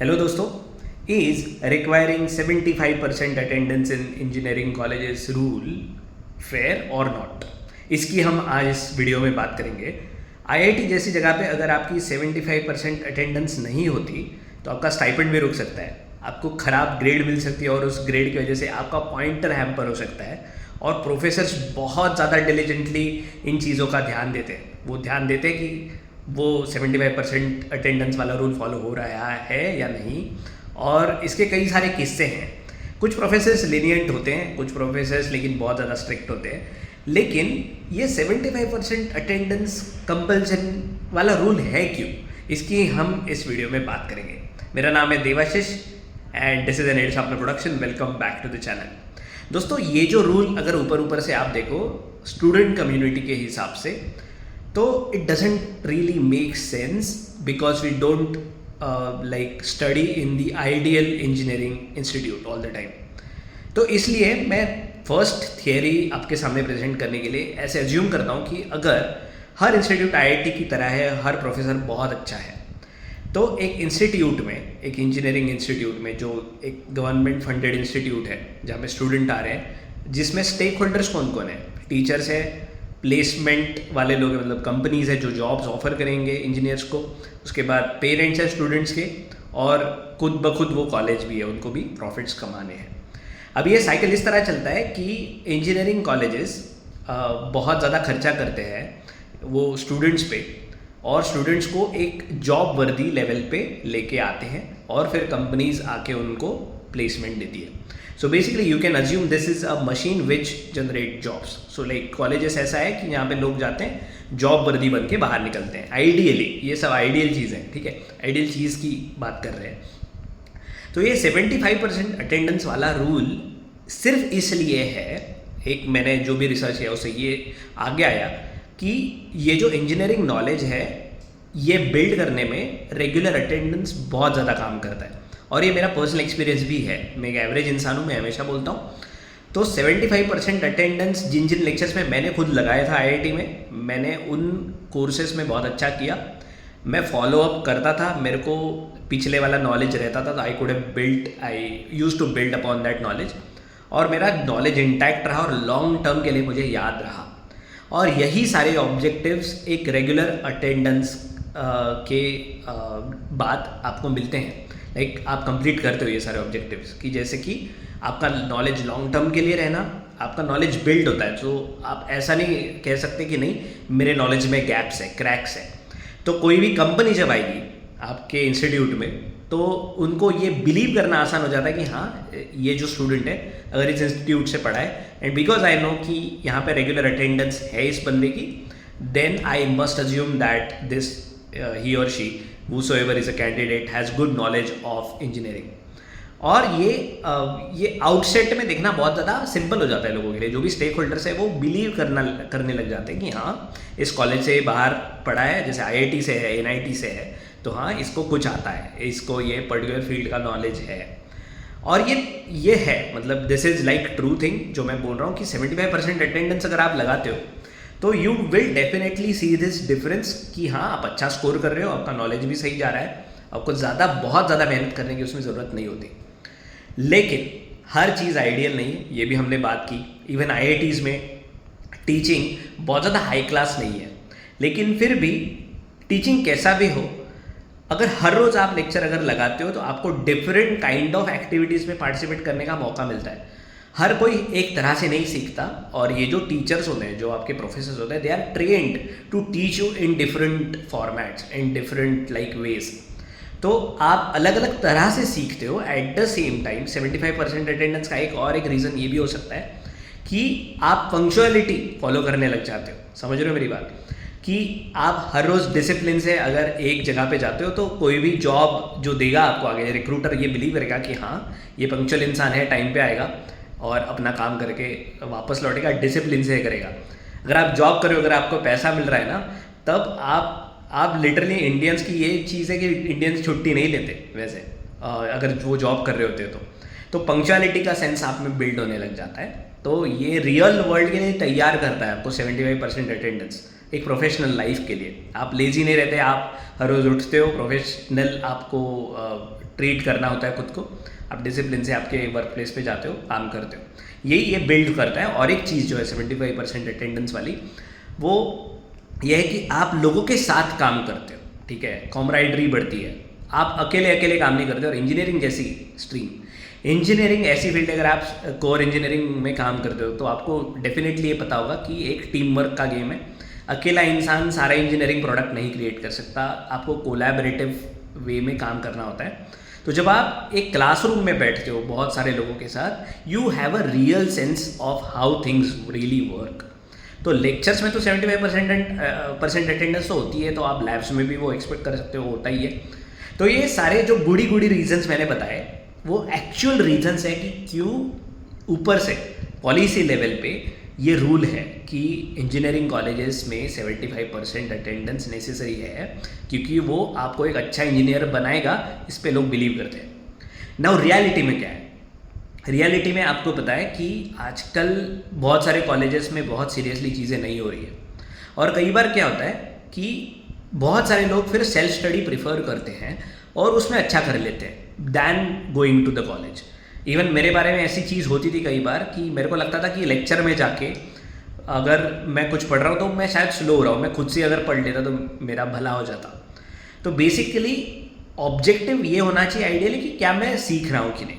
Hello दोस्तों। Is requiring 75% attendance in engineering colleges rule fair और not? इसकी हम आज इस वीडियो में बात करेंगे। आईआईटी जैसी जगह पे अगर आपकी 75% अटेंडेंस नहीं होती तो आपका स्टाइपेंड भी रुक सकता है, आपको ख़राब ग्रेड मिल सकती है और उस ग्रेड की वजह से आपका पॉइंटर हैम्पर हो सकता है। और प्रोफेसर्स बहुत ज़्यादा डिलीजेंटली इन चीज़ों का ध्यान देते हैं। वो ध्यान देते हैं कि वो 75% अटेंडेंस वाला रूल फॉलो हो रहा है या नहीं। और इसके कई सारे किस्से हैं। कुछ प्रोफेसर्स लीनियंट होते हैं, कुछ प्रोफेसर्स लेकिन बहुत ज़्यादा स्ट्रिक्ट होते हैं। लेकिन ये 75% अटेंडेंस कंपल्सन वाला रूल है क्यों, इसकी हम इस वीडियो में बात करेंगे। मेरा नाम है Devashish and this is an ads अपना production. Welcome back to the channel. दोस्तों, ये जो रूल अगर ऊपर ऊपर से आप देखो स्टूडेंट कम्युनिटी के हिसाब से, तो it doesn't really make sense because we don't like study in the ideal engineering institute all the time. तो इसलिए मैं फर्स्ट थियरी आपके सामने प्रेजेंट करने के लिए ऐसे एज्यूम करता हूँ कि अगर हर इंस्टीट्यूट आईआईटी की तरह है, हर प्रोफेसर बहुत अच्छा है, तो एक इंस्टीट्यूट में, एक इंजीनियरिंग इंस्टीट्यूट में जो एक गवर्नमेंट फंडेड इंस्टीट्यूट है जहाँ पे स्टूडेंट आ रहे हैं, जिसमें स्टेक होल्डर्स कौन कौन है, टीचर्स है, प्लेसमेंट वाले लोग हैं, मतलब कंपनीज है जो जॉब्स ऑफर करेंगे इंजीनियर्स को, उसके बाद पेरेंट्स हैं स्टूडेंट्स के, और खुद ब खुद वो कॉलेज भी है, उनको भी प्रॉफिट्स कमाने हैं। अब ये साइकिल इस तरह चलता है कि इंजीनियरिंग कॉलेजेस बहुत ज़्यादा खर्चा करते हैं वो स्टूडेंट्स पे, और स्टूडेंट्स को एक जॉब वर्दी लेवल पे लेके आते हैं और फिर कंपनीज आके उनको प्लेसमेंट देती है। So basically you can assume this is a machine which generate jobs. So like colleges ऐसा है कि यहाँ पे लोग जाते हैं, जॉब वर्दी बन के बाहर निकलते हैं। आइडियली ये सब आइडियल चीज़ है, ठीक है, आइडियल चीज़ की बात कर रहे हैं। तो ये 75% अटेंडेंस वाला रूल सिर्फ इसलिए है, एक मैंने जो भी रिसर्च किया उससे ये आगे आया कि ये जो इंजीनियरिंग नॉलेज है ये बिल्ड करने में रेगुलर अटेंडेंस बहुत ज़्यादा काम करता है। और ये मेरा पर्सनल एक्सपीरियंस भी है, मैं एक एवरेज इंसान हूँ, मैं हमेशा बोलता हूँ। तो 75% अटेंडेंस जिन जिन लेक्चर्स में मैंने खुद लगाया था आईआईटी में, मैंने उन कोर्सेज में बहुत अच्छा किया। मैं फॉलो अप करता था, मेरे को पिछले वाला नॉलेज रहता था, तो I use to build upon that knowledge, और मेरा नॉलेज इंटैक्ट रहा और लॉन्ग टर्म के लिए मुझे याद रहा। और यही सारे ऑब्जेक्टिव्स एक रेगुलर अटेंडेंस के बाद आपको मिलते हैं। लाइक आप कंप्लीट करते हो ये सारे ऑब्जेक्टिव्स, कि जैसे कि आपका नॉलेज लॉन्ग टर्म के लिए रहना, आपका नॉलेज बिल्ड होता है। तो आप ऐसा नहीं कह सकते कि नहीं मेरे नॉलेज में गैप्स है, क्रैक्स है। तो कोई भी कंपनी जब आएगी आपके इंस्टीट्यूट में, तो उनको ये बिलीव करना आसान हो जाता है कि हाँ, ये जो स्टूडेंट है अगर इस इंस्टीट्यूट से पढ़ा है, एंड बिकॉज आई नो कि यहाँ पे रेगुलर अटेंडेंस है इस बंदे की, then I must assume that this he और she whosoever is a candidate has good knowledge of engineering। और ये आउटसेट में देखना बहुत ज़्यादा सिंपल हो जाता है लोगों के लिए। जो भी स्टेक होल्डर्स है वो बिलीव करने लग जाते हैं कि हाँ, इस कॉलेज से बाहर पढ़ा है, जैसे आईआईटी से है, एनआईटी से है, तो हाँ इसको कुछ आता है, इसको ये पर्टिकुलर फील्ड का नॉलेज है। और ये है, मतलब this is like true thing जो मैं बोल रहा हूँ कि 75% अटेंडेंस अगर आप लगाते हो तो you will definitely see this difference कि हाँ, आप अच्छा स्कोर कर रहे हो, आपका नॉलेज भी सही जा रहा है, आपको बहुत ज़्यादा मेहनत करने की उसमें ज़रूरत नहीं होती। लेकिन हर चीज़ आइडियल नहीं है, ये भी हमने बात की। इवन आईआईटीज़ में टीचिंग बहुत ज़्यादा हाई क्लास नहीं है, लेकिन फिर भी टीचिंग कैसा भी हो, अगर हर रोज़ आप लेक्चर अगर लगाते हो तो आपको डिफरेंट काइंड ऑफ एक्टिविटीज़ में पार्टिसिपेट करने का मौका मिलता है। हर कोई एक तरह से नहीं सीखता, और ये जो टीचर्स होते हैं, जो आपके प्रोफेसर्स होते हैं, they are trained to teach you in different formats, in different like ways. तो आप अलग अलग तरह से सीखते हो at the same time. 75% attendance का एक रीज़न ये भी हो सकता है कि आप पंक्चुअलिटी फॉलो करने लग जाते हो। समझ रहे हो मेरी बात, कि आप हर रोज़ डिसिप्लिन से अगर एक जगह पे जाते हो तो कोई भी जॉब जो देगा आपको आगे, रिक्रूटर ये बिलीव करेगा कि हाँ, ये पंक्चुअल इंसान है, टाइम पे आएगा और अपना काम करके वापस लौटेगा, डिसिप्लिन से करेगा। अगर आप जॉब कर रहे हो, अगर आपको पैसा मिल रहा है ना, तब आप लिटरली, इंडियंस की ये चीज़ है कि इंडियंस छुट्टी नहीं लेते वैसे, अगर वो जॉब कर रहे होते तो पंक्चुअलिटी का सेंस आप में बिल्ड होने लग जाता है। तो ये रियल वर्ल्ड के लिए तैयार करता है आपको 75% अटेंडेंस। एक प्रोफेशनल लाइफ के लिए। आप लेजी नहीं रहते, आप हर रोज़ उठते हो, प्रोफेशनल आपको ट्रीट करना होता है खुद को, आप डिसिप्लिन से आपके वर्क प्लेस पे जाते हो, काम करते हो। यही ये बिल्ड करता है। और एक चीज़ जो है 75% अटेंडेंस वाली, वो ये है कि आप लोगों के साथ काम करते हो, ठीक है, कॉमराइडरी बढ़ती है, आप अकेले अकेले काम नहीं करते। और इंजीनियरिंग जैसी स्ट्रीम, इंजीनियरिंग ऐसी फील्ड, अगर आप कोर इंजीनियरिंग में काम करते हो तो आपको डेफिनेटली ये पता होगा कि एक टीम वर्क का गेम है। अकेला इंसान सारा इंजीनियरिंग प्रोडक्ट नहीं क्रिएट कर सकता, आपको कोलैबोरेटिव वे में काम करना होता है। तो जब आप एक क्लासरूम में बैठते हो बहुत सारे लोगों के साथ, you have a real sense of how things really work. तो लेक्चर्स में तो 75% अटेंडेंस तो होती है, तो आप लैब्स में भी वो एक्सपेक्ट कर सकते हो, होता ही है। तो ये सारे जो गुड़ी गुड़ी रीजंस मैंने बताए, वो एक्चुअल रीजंस है कि क्यों ऊपर से पॉलिसी लेवल पे ये रूल है कि इंजीनियरिंग कॉलेजेस में 75% अटेंडेंस नेसेसरी है, क्योंकि वो आपको एक अच्छा इंजीनियर बनाएगा, इस पे लोग बिलीव करते हैं। नाउ रियलिटी में क्या है? रियलिटी में आपको पता है कि आजकल बहुत सारे कॉलेजेस में बहुत सीरियसली चीज़ें नहीं हो रही है, और कई बार क्या होता है कि बहुत सारे लोग फिर सेल्फ स्टडी प्रिफर करते हैं और उसमें अच्छा कर लेते हैं than going to the college. Even मेरे बारे में ऐसी चीज़ होती थी कई बार कि मेरे को लगता था कि लेक्चर में जाके अगर मैं कुछ पढ़ रहा हूँ तो मैं शायद स्लो हो रहा हूँ, मैं खुद से अगर पढ़ लेता तो मेरा भला हो जाता। तो बेसिकली ऑब्जेक्टिव ये होना चाहिए आइडियली कि क्या मैं सीख रहा हूँ कि नहीं।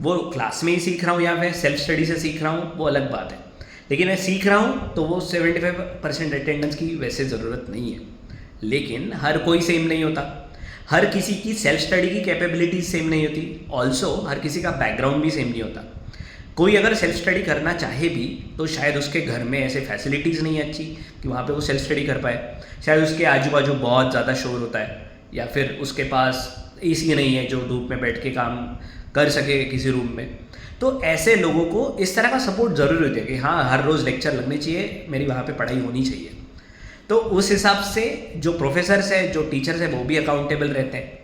वो क्लास में ही सीख रहा हूँ या मैं सेल्फ स्टडी से सीख रहा हूँ, वो अलग बात है, लेकिन मैं सीख रहा हूँ तो वो 75% अटेंडेंस की वैसे ज़रूरत नहीं है। लेकिन हर कोई सेम नहीं होता, हर किसी की सेल्फ स्टडी की कैपेबिलिटीज सेम नहीं होती, ऑल्सो हर किसी का बैकग्राउंड भी सेम नहीं होता। कोई अगर सेल्फ स्टडी करना चाहे भी तो शायद उसके घर में ऐसे फैसिलिटीज़ नहीं है अच्छी कि वहाँ पे वो सेल्फ स्टडी कर पाए, शायद उसके आजू बाजू बहुत ज़्यादा शोर होता है, या फिर उसके पास एसी नहीं है जो धूप में बैठ के काम कर सके किसी रूम में। तो ऐसे लोगों को इस तरह का सपोर्ट ज़रूरी होता है कि हाँ हर रोज़ लेक्चर लगने चाहिए, मेरी वहाँ पे पढ़ाई होनी चाहिए। तो उस हिसाब से जो प्रोफेसर्स है, जो टीचर्स है, वो भी अकाउंटेबल रहते हैं।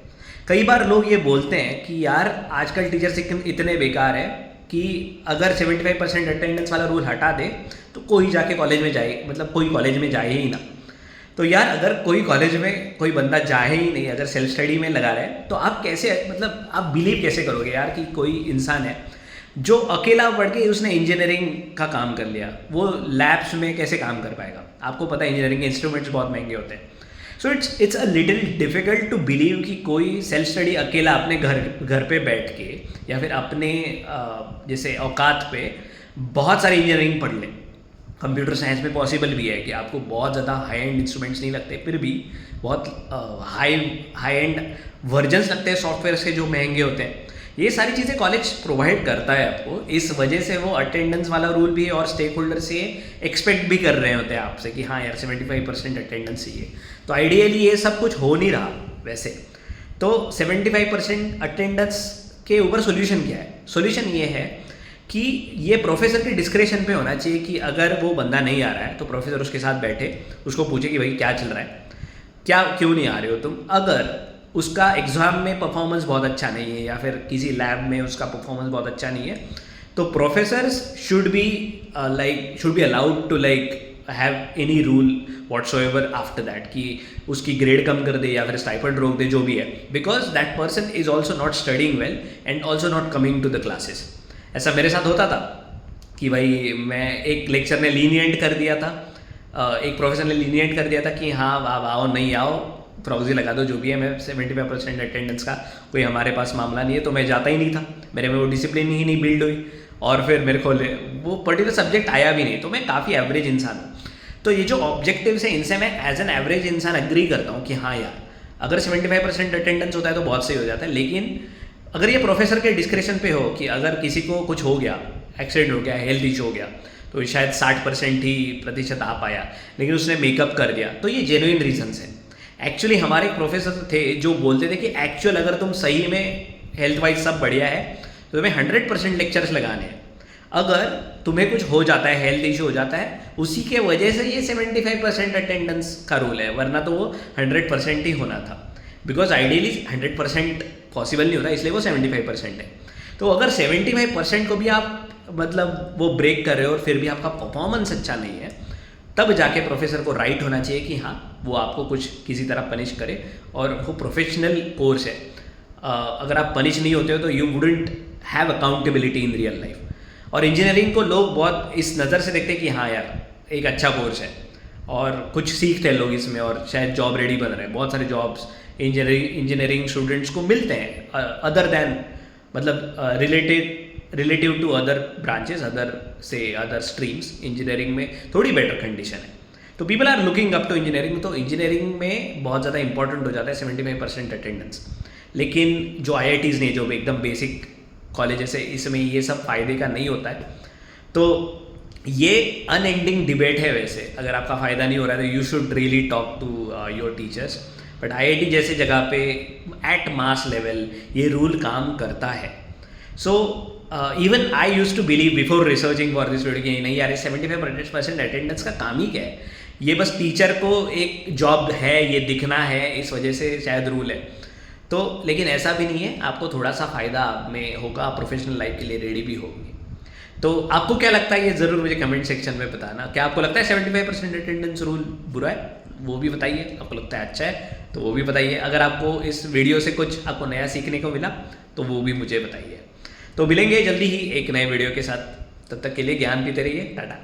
कई बार लोग ये बोलते हैं कि यार आजकल टीचर्स इतने बेकार है कि अगर 75% अटेंडेंस वाला रूल हटा दे तो कोई जाके कॉलेज में जाए, मतलब कोई कॉलेज में जाए ही ना। तो यार अगर कोई कॉलेज में कोई बंदा जाए ही नहीं, अगर सेल्फ स्टडी में लगा रहे हैं, तो आप कैसे, मतलब आप बिलीव कैसे करोगे यार कि कोई इंसान है जो अकेला पढ़ के उसने इंजीनियरिंग का काम कर लिया, वो लैब्स में कैसे काम कर पाएगा? आपको पता है इंजीनियरिंग के इंस्ट्रूमेंट्स बहुत महंगे होते हैं। So it's a little difficult to believe कि कोई सेल्फ स्टडी अकेला अपने घर पे बैठ के या फिर अपने जैसे औकात पे बहुत सारी इंजीनियरिंग पढ़ ले। कंप्यूटर साइंस में पॉसिबल भी है कि आपको बहुत ज़्यादा हाई एंड इंस्ट्रूमेंट्स नहीं लगते, फिर भी बहुत हाई एंड वर्जन्स लगते हैं सॉफ्टवेयर के जो महंगे होते हैं। ये सारी चीज़ें कॉलेज प्रोवाइड करता है आपको, इस वजह से वो अटेंडेंस वाला रूल भी है और स्टेक होल्डर से एक्सपेक्ट भी कर रहे होते हैं आपसे कि हाँ यार 75% अटेंडेंस चाहिए। तो आइडियली ये सब कुछ हो नहीं रहा वैसे। तो 75% अटेंडेंस के ऊपर सोल्यूशन क्या है? सोल्यूशन ये है कि ये प्रोफेसर के डिस्क्रेशन पे होना चाहिए कि अगर वो बंदा नहीं आ रहा है तो प्रोफेसर उसके साथ बैठे, उसको पूछे कि भाई क्या चल रहा है, क्या क्यों नहीं आ रहे हो तुम। अगर उसका एग्ज़ाम में परफॉर्मेंस बहुत अच्छा नहीं है या फिर किसी लैब में उसका परफॉर्मेंस बहुत अच्छा नहीं है, तो professors should be allowed to have any rule whatsoever after that कि उसकी ग्रेड कम कर दे या फिर स्टाइपेंड रोक दे, जो भी है, because that person is also not studying well and also not coming to the classes. ऐसा मेरे साथ होता था कि भाई मैं एक लेक्चर ने लीनियंट कर दिया था, एक प्रोफेसर ने लीनियंट कर दिया था कि हाँ आप आओ नहीं आओ, प्रॉक्सी लगा दो, जो भी है, मैं 75% अटेंडेंस का कोई हमारे पास मामला नहीं है, तो मैं जाता ही नहीं था, मेरे में वो डिसिप्लिन ही नहीं बिल्ड हुई और फिर मेरे को वो पर्टिकुलर सब्जेक्ट आया भी नहीं। तो मैं काफ़ी एवरेज इंसान हूँ। तो ये जो ऑब्जेक्टिव्स हैं इनसे मैं एज एन एवरेज इंसान एग्री करता हूँ कि हाँ यार अगर 75% अटेंडेंस होता है तो बहुत सही हो जाता है। लेकिन अगर ये प्रोफेसर के डिस्क्रिप्शन पे हो कि अगर किसी को कुछ हो गया, एक्सीडेंट हो गया, हेल्थ इशू हो गया, तो शायद 60% ही प्रतिशत आ पाया, लेकिन उसने मेकअप कर दिया, तो ये जेन्युइन रीजंस हैं। एक्चुअली हमारे एक प्रोफेसर थे जो बोलते थे कि एक्चुअल अगर तुम सही में हेल्थ वाइज सब बढ़िया है तो तुम्हें 100% लेक्चर्स लगाने हैं। अगर तुम्हें कुछ हो जाता है, हेल्थ इशू हो जाता है, उसी के वजह से ये 75% अटेंडेंस का रूल है, वरना तो वो 100% ही होना था। बिकॉज आइडियली 100% पॉसिबल नहीं होता, इसलिए वो 75% है। तो अगर 75% को भी आप मतलब वो ब्रेक कर रहे हो और फिर भी आपका परफॉर्मेंस अच्छा नहीं है, तब जाके प्रोफेसर को राइट होना चाहिए कि हाँ वो आपको कुछ किसी तरह पनिश करे, और वो प्रोफेशनल कोर्स है। अगर आप पनिश नहीं होते हो तो you wouldn't have accountability in real life. और इंजीनियरिंग को लोग बहुत इस नज़र से देखते हैं कि हाँ यार एक अच्छा कोर्स है और कुछ सीखते हैं लोग इसमें, और शायद जॉब रेडी बन रहे हैं। बहुत सारे जॉब्स इंजीनियरिंग स्टूडेंट्स को मिलते हैं अदर देन, मतलब relative to other branches, other streams. Engineering में थोड़ी बेटर कंडीशन है, तो people are looking up to engineering. तो इंजीनियरिंग में बहुत ज़्यादा इंपॉर्टेंट हो जाता है 75% अटेंडेंस। लेकिन जो IITs ने, जो एकदम बेसिक कॉलेजेस है, इसमें ये सब फ़ायदे का नहीं होता है। तो ये अनएंडिंग डिबेट है। वैसे अगर आपका फ़ायदा नहीं हो रहा है तो you should really talk to your teachers. But IIT जैसे जगह पे एट मास लेवल ये रूल काम करता है। So even I use to believe before researching for this video कि नहीं यार 75% अटेंडेंस का काम ही क्या है, ये बस टीचर को एक जॉब है, ये दिखना है, इस वजह से शायद रूल है। तो लेकिन ऐसा भी नहीं है, आपको थोड़ा सा फ़ायदा में होगा, आप प्रोफेशनल लाइफ के लिए रेडी भी होंगे। तो आपको क्या लगता है ये ज़रूर मुझे कमेंट सेक्शन में बताना। क्या आपको लगता है 75% अटेंडेंस रूल बुरा है, वो भी बताइए। आपको लगता है अच्छा है तो वो भी बताइए। अगर आपको इस वीडियो से कुछ आपको नया सीखने को मिला तो वो भी मुझे बताइए। तो मिलेंगे जल्दी ही एक नए वीडियो के साथ, तब तक के लिए ज्ञान पीते रहिए। टाटा।